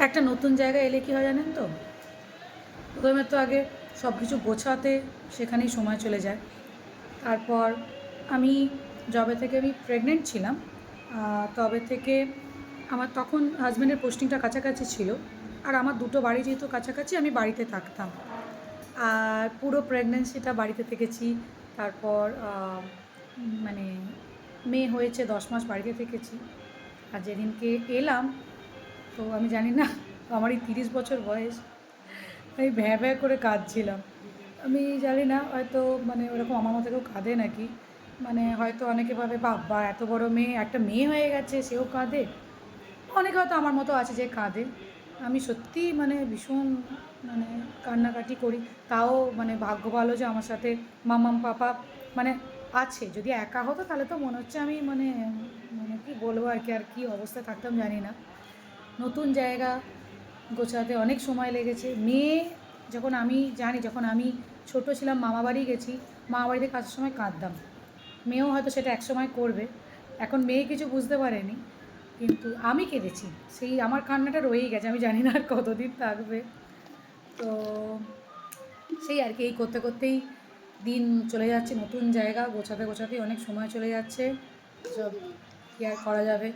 একটা নতুন জায়গায় এলে কী হয় জানেন তো, প্রথমে তো আগে সব কিছু গোছাতে সেখানেই সময় চলে যায়। তারপর আমি যবে থেকে আমি প্রেগনেন্ট ছিলাম, তবে থেকে আমার তখন হাজব্যান্ডের পোস্টিংটা কাছাকাছি ছিল। আর আমার দুটো বাড়ি যেহেতু কাছাকাছি, আমি বাড়িতে থাকতাম। আর পুরো প্রেগন্যান্সিটা বাড়িতে থেকেছি। তারপর মানে মেয়ে হয়েছে 10 মাস বাড়িতে থেকেছি। আর যেদিনকে এলাম, তো আমি জানি না, আমার এই 30 বছর বয়স, আমি ভ্যাঁ ভ্যাঁ করে কাঁদছিলাম। আমি জানি না, হয়তো মানে ওরকম আমার মতো কেউ কাঁদে নাকি। মানে হয়তো অনেকে ভাবে বাব্বা এত বড় মেয়ে, একটা মেয়ে হয়ে গেছে সেও কাঁদে। অনেকে হয়তো আমার মতো আছে যে কাঁদে। আমি সত্যিই মানে ভীষণ মানে কান্নাকাটি করি। তাও মানে ভাগ্য ভালো যে আমার সাথে মাম্মাম পাপা মানে আছে। যদি একা হতো তাহলে তো মনে হচ্ছে আমি মানে মানে কী বলবো আর কি, আর কী অবস্থায় থাকতাম জানি না। নতুন জায়গা গোছাতে অনেক সময় লেগেছে। মেয়ে যখন আমি জানি, যখন আমি ছোট ছিলাম মামা বাড়ি গেছি, মামা বাড়ি থেকে আসার সময় কাঁদতাম। মেয়েও হয়তো সেটা একসময় করবে। এখন মেয়ে কিছু বুঝতে পারেনি, কিন্তু আমি কেঁদেছি। সেই আমার কান্নাটা রয়েই গেছে। আমি জানি না আর কতদিন থাকবে। তো সেই আর কি, এই করতে করতেই দিন চলে যাচ্ছে। নতুন জায়গা গোছাতে গোছাতেই অনেক সময় চলে যাচ্ছে। সব কী আর করা যাবে।